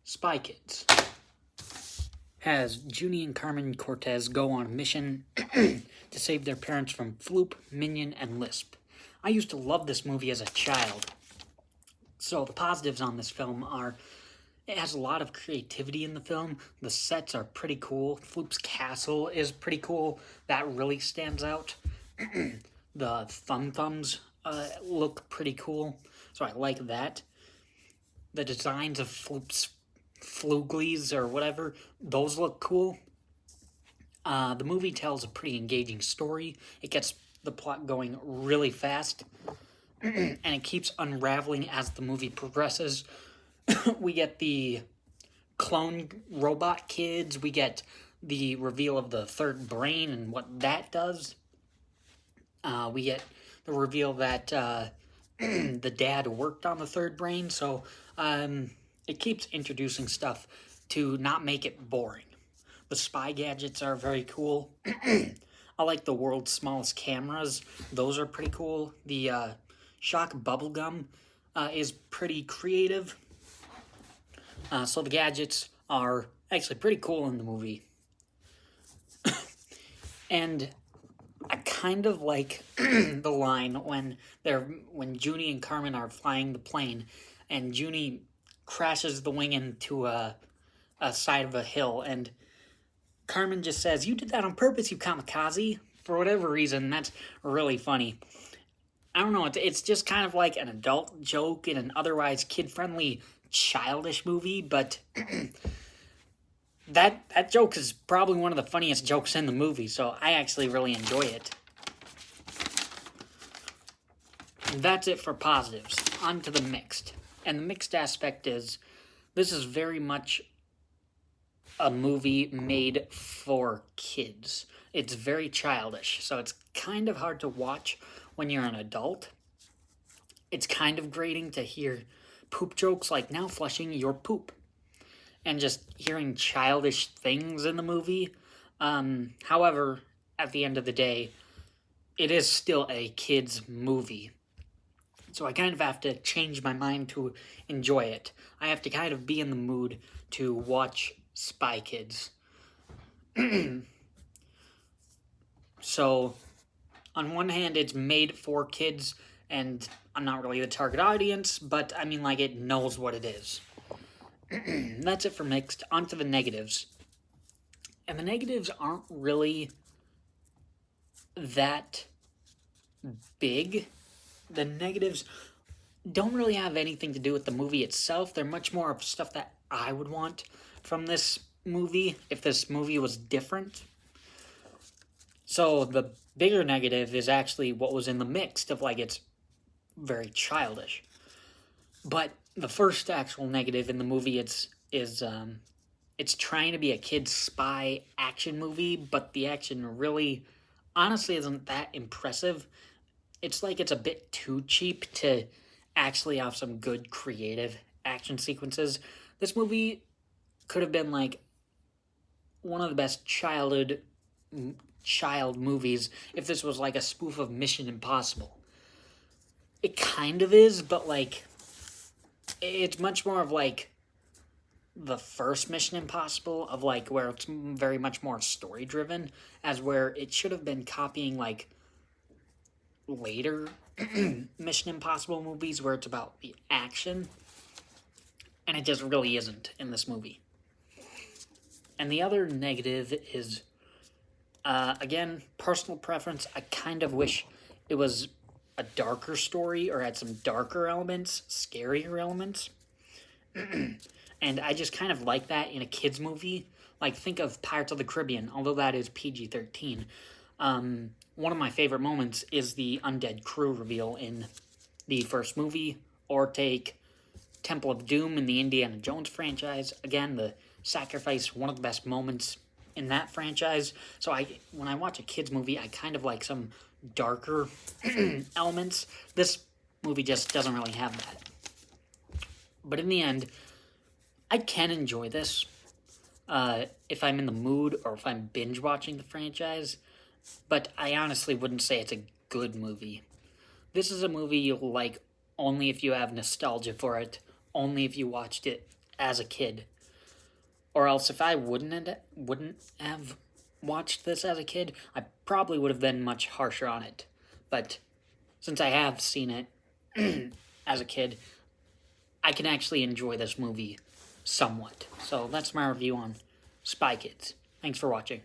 Spy Kids has Junie and Carmen Cortez go on a mission to save their parents from Floop, Minion, and Lisp. I used to love this movie as a child. So the positives on this film are it has a lot of creativity in the film. The sets are pretty cool. Floop's castle is pretty cool. That really stands out. The thumbs look pretty cool, so I like that. The designs of Floop's Fluglies or whatever, those look cool. The movie tells a pretty engaging story. It gets the plot going really fast, and it keeps unraveling as the movie progresses. We get the clone robot kids. We get the reveal of the third brain and what that does. We get the reveal that the dad worked on the third brain. So it keeps introducing stuff to not make it boring. The spy gadgets are very cool. I like the world's smallest cameras. Those are pretty cool. The shock bubblegum is pretty creative. So the gadgets are actually pretty cool in the movie. And I kind of like the line when Junie and Carmen are flying the plane, and Junie crashes the wing into a side of a hill, and Carmen just says, "You did that on purpose, you kamikaze." For whatever reason, that's really funny. I don't know. It's just kind of like an adult joke in an otherwise kid-friendly, childish movie, but that joke is probably one of the funniest jokes in the movie, so I actually really enjoy it. And that's it for positives. On to the mixed. And the mixed aspect is, this is very much a movie made for kids. It's very childish, so it's kind of hard to watch when you're an adult. It's kind of grating to hear poop jokes like, "Now flushing your poop," and just hearing childish things in the movie. However, at the end of the day, it is still a kid's movie. So I kind of have to change my mind to enjoy it. I have to kind of be in the mood to watch Spy Kids. So, on one hand, it's made for kids, and I'm not really the target audience, but I mean, like, it knows what it is. That's it for mixed. On to the negatives. And the negatives aren't really that big. The negatives don't really have anything to do with the movie itself. They're much more of stuff that I would want from this movie if this movie was different. So the bigger negative is actually what was in the mixed of, like, it's very childish. But the first actual negative in the movie it's trying to be a kid's spy action movie, but the action really honestly isn't that impressive. It's like it's a bit too cheap to actually have some good creative action sequences. This movie could have been like one of the best child movies if this was like a spoof of Mission Impossible. It kind of is, but like it's much more of like the first Mission Impossible, of like where it's very much more story driven, as where it should have been copying like later Mission Impossible movies where it's about the action, and it just really isn't in this movie. And the other negative is, again, personal preference. I kind of wish it was a darker story or had some darker elements, scarier elements. And I just kind of like that in a kid's movie. Like, think of Pirates of the Caribbean, although that is PG-13. One of my favorite moments is the undead crew reveal in the first movie, or take Temple of Doom in the Indiana Jones franchise. Again, the sacrifice, one of the best moments in that franchise. So when I watch a kid's movie, I kind of like some darker elements. This movie just doesn't really have that. But in the end, I can enjoy this if I'm in the mood or if I'm binge watching the franchise, but I honestly wouldn't say it's a good movie. This is a movie you'll like only if you have nostalgia for it, only if you watched it as a kid. Or else if I wouldn't have watched this as a kid, I probably would have been much harsher on it. But since I have seen it as a kid, I can actually enjoy this movie somewhat. So that's my review on Spy Kids. Thanks for watching.